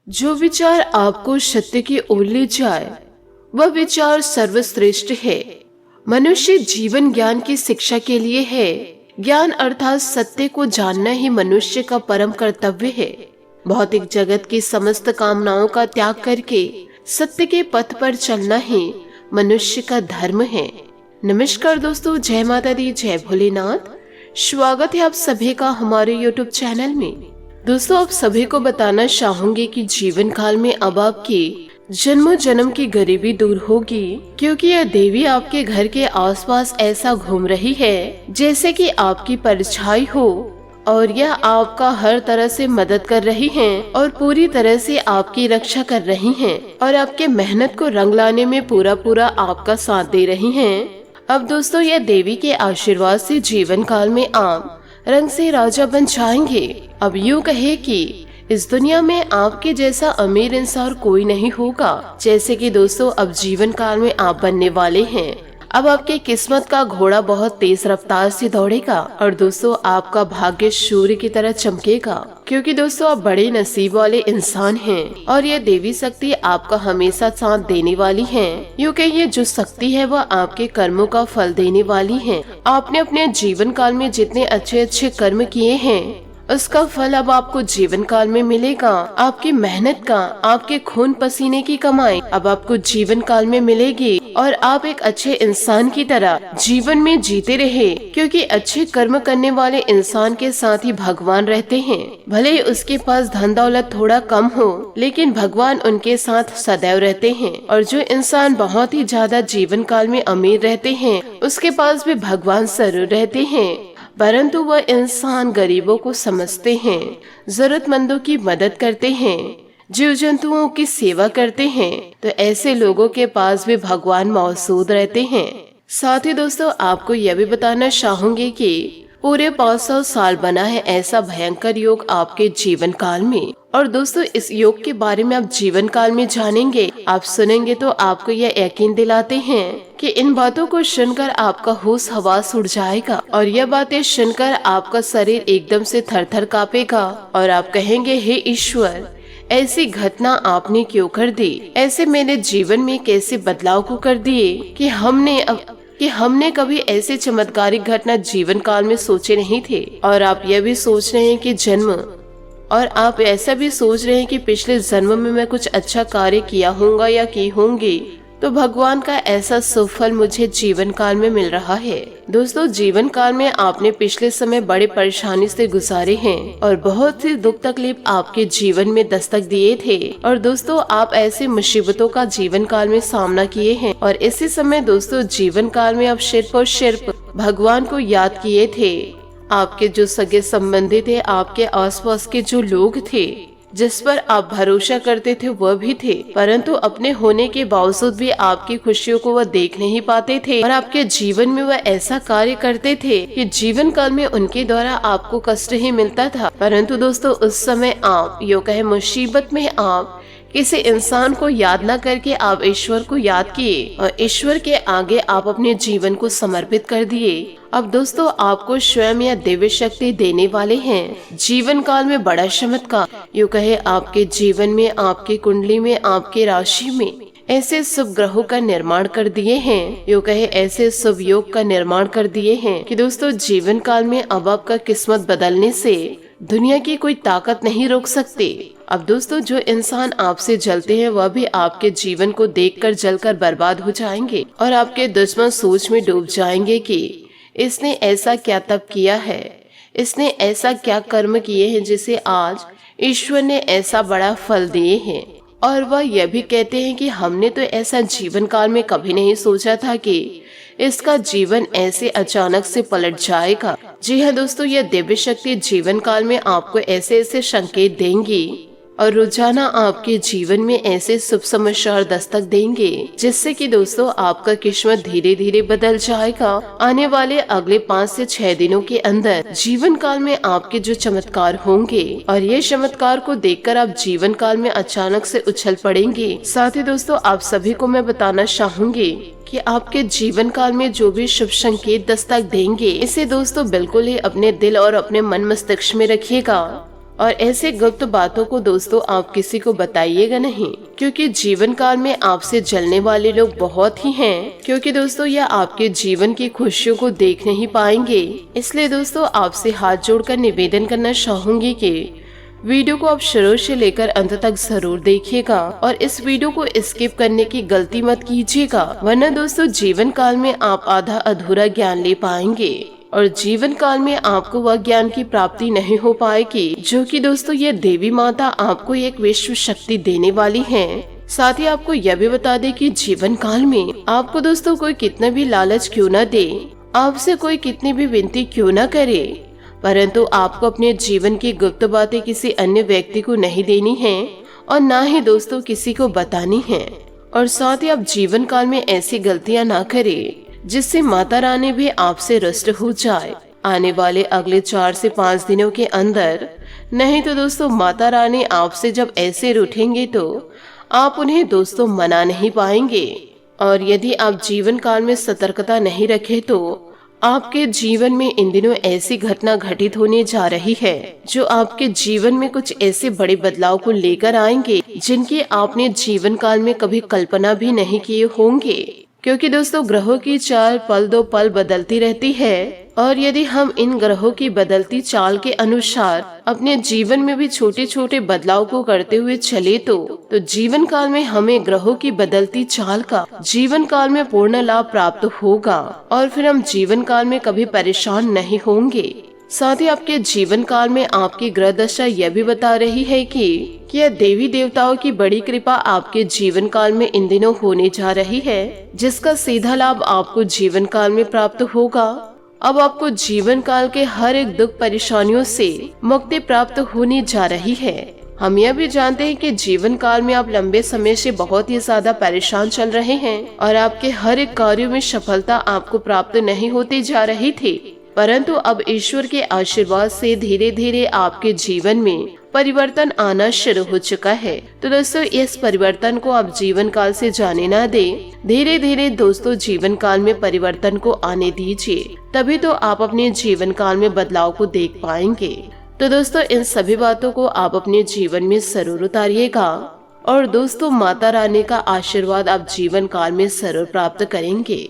जो विचार आपको सत्य की ओर ले जाए वह विचार सर्वश्रेष्ठ है। मनुष्य जीवन ज्ञान की शिक्षा के लिए है। ज्ञान अर्थात सत्य को जानना ही मनुष्य का परम कर्तव्य है। भौतिक जगत की समस्त कामनाओं का त्याग करके सत्य के पथ पर चलना ही मनुष्य का धर्म है। नमस्कार दोस्तों, जय माता दी, जय भोलेनाथ। स्वागत है आप सभी का हमारे YouTube चैनल में। दोस्तों, आप सभी को बताना चाहूंगी कि जीवन काल में अब आपकी जन्मों जन्म की गरीबी दूर होगी, क्योंकि यह देवी आपके घर के आसपास ऐसा घूम रही है जैसे कि आपकी परछाई हो, और यह आपका हर तरह से मदद कर रही हैं और पूरी तरह से आपकी रक्षा कर रही हैं और आपके मेहनत को रंग लाने में पूरा आपका साथ दे रही हैं। अब दोस्तों, यह देवी के आशीर्वाद से जीवन काल में आप रंग से राजा बन जाएंगे। अब यूँ कहे कि इस दुनिया में आपके जैसा अमीर इंसान कोई नहीं होगा, जैसे कि दोस्तों अब जीवन काल में आप बनने वाले हैं। अब आपके किस्मत का घोड़ा बहुत तेज रफ्तार से दौड़ेगा और दोस्तों आपका भाग्य सूर्य की तरह चमकेगा, क्योंकि दोस्तों आप बड़े नसीब वाले इंसान हैं और यह देवी शक्ति आपका हमेशा साथ देने वाली है। यूँ कहिए जो शक्ति है वह आपके कर्मों का फल देने वाली है। आपने अपने जीवन काल में जितने अच्छे कर्म किए हैं उसका फल अब आपको जीवन काल में मिलेगा। आपकी मेहनत का, आपके खून पसीने की कमाई अब आपको जीवन काल में मिलेगी और आप एक अच्छे इंसान की तरह जीवन में जीते रहे, क्योंकि अच्छे कर्म करने वाले इंसान के साथ ही भगवान रहते हैं। भले ही उसके पास धन दौलत थोड़ा कम हो, लेकिन भगवान उनके साथ सदैव रहते हैं। और जो इंसान बहुत ही ज्यादा जीवन काल में अमीर रहते हैं उसके पास भी भगवान जरूर रहते हैं, परंतु वह इंसान गरीबों को समझते हैं, जरूरतमंदों की मदद करते हैं, जीव जंतुओं की सेवा करते हैं, तो ऐसे लोगों के पास भी भगवान मौजूद रहते हैं। साथ ही दोस्तों आपको यह भी बताना चाहूंगी कि पूरे 500 साल बना है ऐसा भयंकर योग आपके जीवन काल में। और दोस्तों इस योग के बारे में आप जीवन काल में जानेंगे, आप सुनेंगे तो आपको यह यकीन दिलाते हैं कि इन बातों को सुनकर आपका होश हवास उड़ जाएगा और यह बातें सुनकर आपका शरीर एकदम से थर-थर कांपेगा और आप कहेंगे, हे ईश्वर, ऐसी घटना आपने क्यों कर दी? ऐसे मेरे जीवन में कैसे बदलाव को कर दिए कि हमने कभी ऐसे चमत्कारिक घटना जीवन काल में सोचे नहीं थे। और आप यह भी सोच रहे हैं कि और आप ऐसा भी सोच रहे हैं कि पिछले जन्म में मैं कुछ अच्छा कार्य किया होगा या की होंगी, तो भगवान का ऐसा सुफल मुझे जीवन काल में मिल रहा है। दोस्तों जीवन काल में आपने पिछले समय बड़े परेशानी से गुजारे हैं और बहुत सी दुख तकलीफ आपके जीवन में दस्तक दिए थे। और दोस्तों आप ऐसी मुसीबतों का जीवन काल में सामना किए हैं और इसी समय दोस्तों जीवन काल में आप सिर्फ भगवान को याद किए थे। आपके जो सगे संबंधी थे, आपके आसपास के जो लोग थे जिस पर आप भरोसा करते थे वह भी थे, परंतु अपने होने के बावजूद भी आपकी खुशियों को वह देख नहीं पाते थे और आपके जीवन में वह ऐसा कार्य करते थे कि जीवन काल में उनके द्वारा आपको कष्ट ही मिलता था। परंतु दोस्तों उस समय आप यूँ कहे मुसीबत में आप किसी इंसान को याद न करके आप ईश्वर को याद किए और ईश्वर के आगे आप अपने जीवन को समर्पित कर दिए। अब दोस्तों आपको स्वयं यह दिव्य शक्ति देने वाले हैं जीवन काल में बड़ा चमत्कार। यूँ कहे आपके जीवन में, आपकी कुंडली में, आपके राशि में ऐसे शुभ ग्रहों का निर्माण कर दिए हैं, यूँ कहे ऐसे शुभ योग का निर्माण कर दिए हैं कि दोस्तों जीवन काल में अब आपका किस्मत बदलने से दुनिया की कोई ताकत नहीं रोक सकती। अब दोस्तों जो इंसान आपसे जलते हैं वह भी आपके जीवन को देखकर जलकर बर्बाद हो जाएंगे और आपके दुश्मन सोच में डूब जाएंगे कि इसने ऐसा क्या तप किया है, इसने ऐसा क्या कर्म किए हैं जिसे आज ईश्वर ने ऐसा बड़ा फल दिए हैं। और वह यह भी कहते हैं कि हमने तो ऐसा जीवन काल में कभी नहीं सोचा था कि इसका जीवन ऐसे अचानक से पलट जाएगा। जी हाँ दोस्तों, यह दिव्य शक्ति जीवन काल में आपको ऐसे संकेत देंगी और रोजाना आपके जीवन में ऐसे शुभ समाचार दस्तक देंगे जिससे कि दोस्तों आपका किस्मत धीरे धीरे बदल जाएगा। आने वाले अगले 5 से 6 दिनों के अंदर जीवन काल में आपके जो चमत्कार होंगे और ये चमत्कार को देखकर आप जीवन काल में अचानक से उछल पड़ेंगे। साथ ही दोस्तों आप सभी को मैं बताना चाहूंगी कि आपके जीवन काल में जो भी शुभ संकेत दस्तक देंगे इसे दोस्तों बिल्कुल ही अपने दिल और अपने मन मस्तिष्क में रखिएगा और ऐसे गुप्त बातों को दोस्तों आप किसी को बताइएगा नहीं, क्योंकि जीवन काल में आपसे जलने वाले लोग बहुत ही हैं, क्योंकि दोस्तों यह आपके जीवन की खुशियों को देख नहीं पाएंगे। इसलिए दोस्तों आपसे हाथ जोड़कर निवेदन करना चाहूंगी कि वीडियो को आप शुरू से लेकर अंत तक जरूर देखिएगा और इस वीडियो को स्किप करने की गलती मत कीजिएगा, वरना दोस्तों जीवन काल में आप आधा अधूरा ज्ञान ले पाएंगे और जीवन काल में आपको वह ज्ञान की प्राप्ति नहीं हो पाएगी जो कि दोस्तों ये देवी माता आपको एक विश्व शक्ति देने वाली है। साथ ही आपको यह भी बता दे कि जीवन काल में आपको दोस्तों कोई कितना भी लालच क्यों न दे, आपसे कोई कितनी भी विनती क्यों न करे, परंतु आपको अपने जीवन की गुप्त बातें किसी अन्य व्यक्ति को नहीं देनी है और ना ही दोस्तों किसी को बतानी है। और साथ ही आप जीवन काल में ऐसी गलतियां ना करें जिससे माता रानी भी आपसे रुष्ट हो जाए आने वाले अगले 4 से 5 दिनों के अंदर। नहीं तो दोस्तों माता रानी आपसे जब ऐसे रूठेंगे तो आप उन्हें दोस्तों मना नहीं पाएंगे। और यदि आप जीवन काल में सतर्कता नहीं रखे तो आपके जीवन में इन दिनों ऐसी घटना घटित होने जा रही है जो आपके जीवन में कुछ ऐसे बड़े बदलाव को लेकर आएंगे जिनकी आपने जीवन काल में कभी कल्पना भी नहीं किए होंगे। क्योंकि दोस्तों ग्रहों की चाल पल दो पल बदलती रहती है और यदि हम इन ग्रहों की बदलती चाल के अनुसार अपने जीवन में भी छोटे छोटे बदलाव को करते हुए चले तो जीवन काल में हमें ग्रहों की बदलती चाल का जीवन काल में पूर्ण लाभ प्राप्त होगा और फिर हम जीवन काल में कभी परेशान नहीं होंगे। साथ ही आपके जीवन काल में आपकी ग्रह दशा यह भी बता रही है कि यह देवी देवताओं की बड़ी कृपा आपके जीवन काल में इन दिनों होने जा रही है, जिसका सीधा लाभ आपको जीवन काल में प्राप्त होगा। अब आपको जीवन काल के हर एक दुख परेशानियों से मुक्ति प्राप्त होने जा रही है। हम यह भी जानते हैं कि जीवन काल में आप लंबे समय से बहुत ही ज्यादा परेशान चल रहे हैं और आपके हर एक कार्यों में सफलता आपको प्राप्त नहीं होती जा रही थी, परंतु अब ईश्वर के आशीर्वाद से धीरे धीरे आपके जीवन में परिवर्तन आना शुरू हो चुका है। तो दोस्तों इस परिवर्तन को आप जीवन काल से जाने ना दे, धीरे धीरे दोस्तों जीवन काल में परिवर्तन को आने दीजिए, तभी तो आप अपने जीवन काल में बदलाव को देख पाएंगे। तो दोस्तों इन सभी बातों को आप अपने जीवन में जरूर उतारिएगा और दोस्तों माता रानी का आशीर्वाद आप जीवन काल में जरूर प्राप्त करेंगे।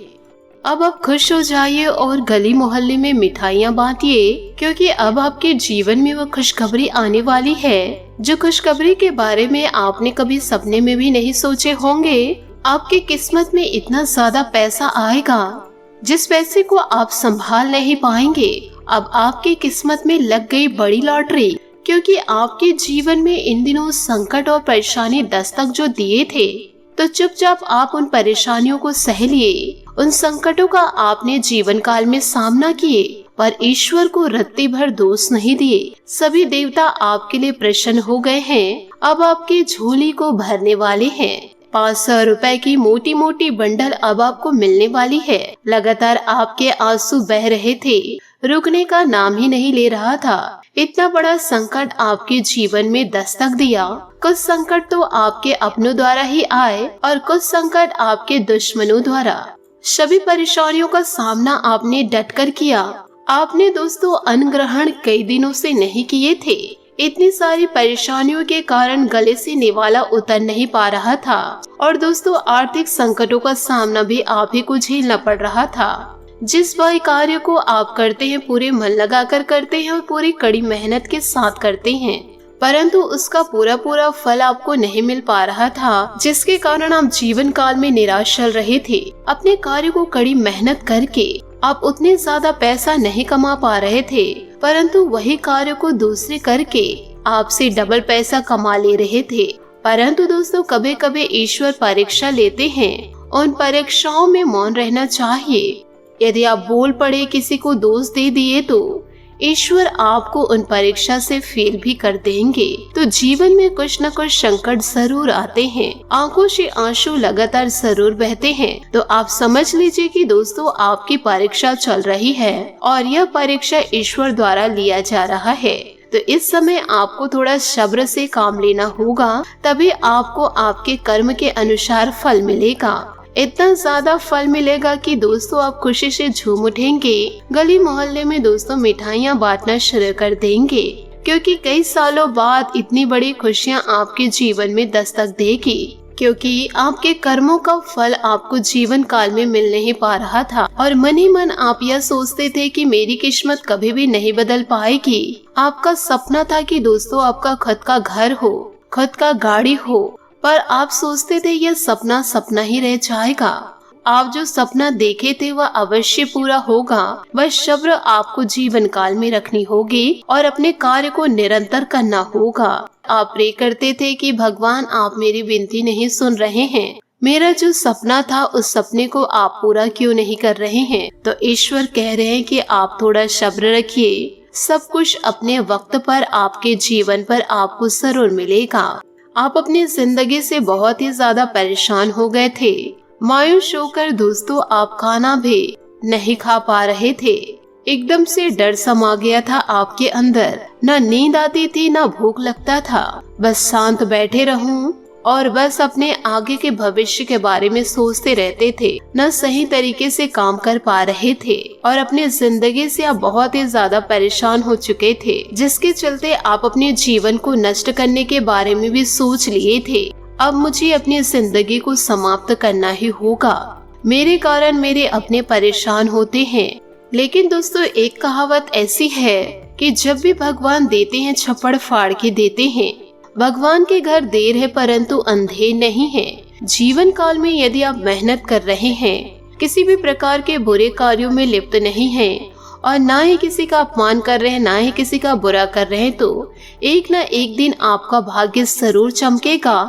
अब आप खुश हो जाइए और गली मोहल्ले में मिठाइयाँ बांटिए, क्योंकि अब आपके जीवन में वो खुशखबरी आने वाली है जो खुशखबरी के बारे में आपने कभी सपने में भी नहीं सोचे होंगे। आपकी किस्मत में इतना ज्यादा पैसा आएगा जिस पैसे को आप संभाल नहीं पाएंगे। अब आपकी किस्मत में लग गई बड़ी लॉटरी, क्योंकि आपके जीवन में इन दिनों संकट और परेशानी दस्तक जो दिए थे, तो चुपचाप आप उन परेशानियों को सह लिए। उन संकटों का आपने जीवन काल में सामना किए, पर ईश्वर को रत्ती भर दोष नहीं दिए। सभी देवता आपके लिए प्रसन्न हो गए हैं। अब आपके झोली को भरने वाले हैं। 500 रुपए की मोटी मोटी बंडल अब आपको मिलने वाली है। लगातार आपके आंसू बह रहे थे, रुकने का नाम ही नहीं ले रहा था। इतना बड़ा संकट आपके जीवन में दस्तक दिया। कुछ संकट तो आपके अपनों द्वारा ही आए और कुछ संकट आपके दुश्मनों द्वारा। सभी परेशानियों का सामना आपने डटकर किया। आपने दोस्तों अन्न ग्रहण कई दिनों से नहीं किए थे। इतनी सारी परेशानियों के कारण गले से निवाला उतर नहीं पा रहा था और दोस्तों आर्थिक संकटों का सामना भी आप ही को झेलना पड़ रहा था। जिस वही कार्य को आप करते हैं पूरे मन लगाकर करते हैं और पूरी कड़ी मेहनत के साथ करते हैं, परंतु उसका पूरा फल आपको नहीं मिल पा रहा था, जिसके कारण आप जीवन काल में निराश चल रहे थे। अपने कार्य को कड़ी मेहनत करके आप उतने ज्यादा पैसा नहीं कमा पा रहे थे, परंतु वही कार्य को दूसरे करके आपसे डबल पैसा कमा ले रहे थे। परंतु दोस्तों कभी कभी ईश्वर परीक्षा लेते हैं, उन परीक्षाओं में मौन रहना चाहिए। यदि आप बोल पड़े, किसी को दोष दे दिए तो ईश्वर आपको उन परीक्षा से फेल भी कर देंगे। तो जीवन में कुछ न कुछ संकट जरूर आते हैं, आंखों से आंसू लगातार जरूर बहते हैं। तो आप समझ लीजिए कि दोस्तों आपकी परीक्षा चल रही है और यह परीक्षा ईश्वर द्वारा लिया जा रहा है। तो इस समय आपको थोड़ा सब्र से काम लेना होगा, तभी आपको आपके कर्म के अनुसार फल मिलेगा। इतना ज्यादा फल मिलेगा कि दोस्तों आप खुशी से झूम उठेंगे। गली मोहल्ले में दोस्तों मिठाइयाँ बांटना शुरू कर देंगे। क्योंकि कई सालों बाद इतनी बड़ी खुशियाँ आपके जीवन में दस्तक देगी, क्योंकि आपके कर्मों का फल आपको जीवन काल में मिल नहीं पा रहा था और मन ही मन आप यह सोचते थे कि मेरी किस्मत कभी भी नहीं बदल पाएगी। आपका सपना था कि दोस्तों आपका खुद का घर हो, खुद का गाड़ी हो, पर आप सोचते थे यह सपना सपना ही रह जाएगा। आप जो सपना देखे थे वह अवश्य पूरा होगा, बस सब्र आपको जीवन काल में रखनी होगी और अपने कार्य को निरंतर करना होगा। आप प्रे करते थे कि भगवान आप मेरी विनती नहीं सुन रहे हैं, मेरा जो सपना था उस सपने को आप पूरा क्यों नहीं कर रहे हैं। तो ईश्वर कह रहे हैं कि आप थोड़ा सब्र रखिए, सब कुछ अपने वक्त पर आपके जीवन पर आपको जरूर मिलेगा। आप अपनी जिंदगी से बहुत ही ज्यादा परेशान हो गए थे, मायूस होकर दोस्तों आप खाना भी नहीं खा पा रहे थे। एकदम से डर समा गया था आपके अंदर, ना नींद आती थी ना भूख लगता था, बस शांत बैठे रहूं और बस अपने आगे के भविष्य के बारे में सोचते रहते थे, न सही तरीके से काम कर पा रहे थे और अपनी जिंदगी से आप बहुत ही ज्यादा परेशान हो चुके थे, जिसके चलते आप अपने जीवन को नष्ट करने के बारे में भी सोच लिए थे। अब मुझे अपनी जिंदगी को समाप्त करना ही होगा, मेरे कारण मेरे अपने परेशान होते हैं। लेकिन दोस्तों एक कहावत ऐसी है कि जब भी भगवान देते हैं छप्पड़ फाड़ के देते हैं। भगवान के घर देर है परंतु अंधेर नहीं है। जीवन काल में यदि आप मेहनत कर रहे हैं, किसी भी प्रकार के बुरे कार्यों में लिप्त नहीं हैं और ना ही किसी का अपमान कर रहे हैं, ना ही किसी का बुरा कर रहे हैं, तो एक ना एक दिन आपका भाग्य जरूर चमकेगा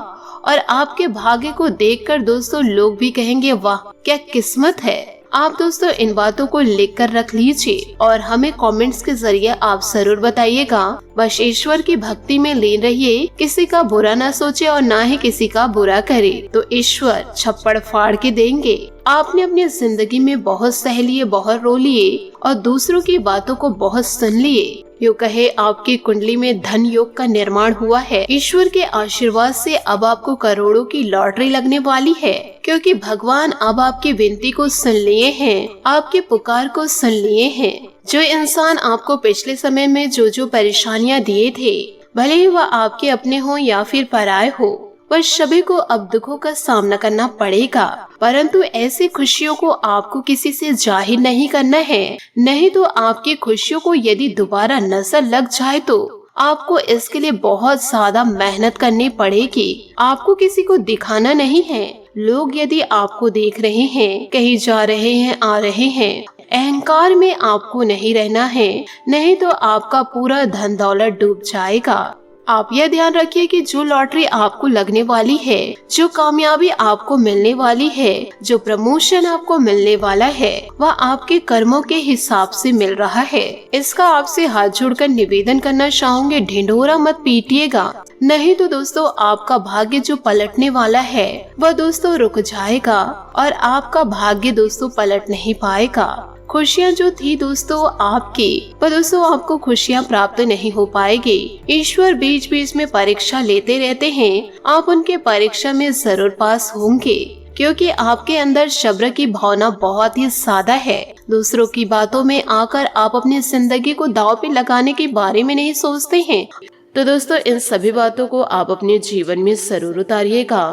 और आपके भाग्य को देखकर दोस्तों लोग भी कहेंगे वाह क्या किस्मत है। आप दोस्तों इन बातों को लिख कर रख लीजिए और हमें कमेंट्स के जरिए आप जरूर बताइएगा। बस ईश्वर की भक्ति में लीन रहिए, किसी का बुरा ना सोचे और ना ही किसी का बुरा करे, तो ईश्वर छप्पड़ फाड़ के देंगे। आपने अपनी जिंदगी में बहुत सह लिए, बहुत रो लिए और दूसरों की बातों को बहुत सुन लिए। यूँ कहे आपकी कुंडली में धन योग का निर्माण हुआ है। ईश्वर के आशीर्वाद से अब आपको करोड़ों की लॉटरी लगने वाली है, क्योंकि भगवान अब आपकी विनती को सुन लिए हैं, आपके पुकार को सुन लिए हैं। जो इंसान आपको पिछले समय में जो जो परेशानियां दिए थे, भले ही वह आपके अपने हो या फिर पराये हो, पर सभी को अब दुखों का सामना करना पड़ेगा। परंतु ऐसी खुशियों को आपको किसी से जाहिर नहीं करना है, नहीं तो आपकी खुशियों को यदि दोबारा नजर लग जाए तो आपको इसके लिए बहुत ज्यादा मेहनत करनी पड़ेगी। आपको किसी को दिखाना नहीं है। लोग यदि आपको देख रहे हैं, कहीं जा रहे हैं, आ रहे हैं, अहंकार में आपको नहीं रहना है, नहीं तो आपका पूरा धन दौलत डूब जाएगा। आप यह ध्यान रखिए कि जो लॉटरी आपको लगने वाली है, जो कामयाबी आपको मिलने वाली है, जो प्रमोशन आपको मिलने वाला है, वह आपके कर्मों के हिसाब से मिल रहा है। इसका आपसे हाथ जोड़कर निवेदन करना चाहूँगी, ढिंढोरा मत पीटिएगा, नहीं तो दोस्तों आपका भाग्य जो पलटने वाला है वह दोस्तों रुक जाएगा और आपका भाग्य दोस्तों पलट नहीं पाएगा। खुशियाँ जो थी दोस्तों आपकी, पर दोस्तों आपको खुशियाँ प्राप्त नहीं हो पाएगी। ईश्वर बीच बीच में परीक्षा लेते रहते हैं, आप उनके परीक्षा में जरूर पास होंगे, क्योंकि आपके अंदर सब्र की भावना बहुत ही ज्यादा है। दूसरों की बातों में आकर आप अपनी जिंदगी को दांव पे लगाने के बारे में नहीं सोचते हैं। तो दोस्तों इन सभी बातों को आप अपने जीवन में जरूर उतारिएगा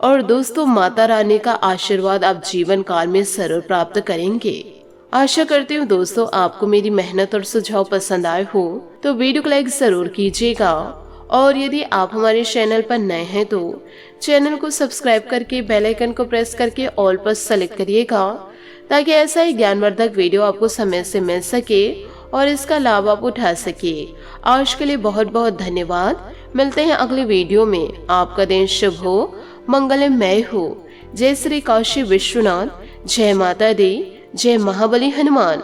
और दोस्तों माता रानी का आशीर्वाद आप जीवन काल में जरूर प्राप्त करेंगे। आशा करती हूँ दोस्तों आपको मेरी मेहनत और सुझाव पसंद आए हो, तो वीडियो को लाइक जरूर कीजिएगा और यदि आप हमारे चैनल पर नए हैं तो चैनल को सब्सक्राइब करके बेल आइकन को प्रेस करके ऑल पर सेलेक्ट करिएगा, ताकि ऐसा ही ज्ञानवर्धक वीडियो आपको समय से मिल सके और इसका लाभ आप उठा सके। आज के लिए बहुत बहुत धन्यवाद। मिलते हैं अगले वीडियो में। आपका दिन शुभ हो, मंगलमय हो। जय श्री काशी विश्वनाथ, जय माता दी, जय महाबली हनुमान।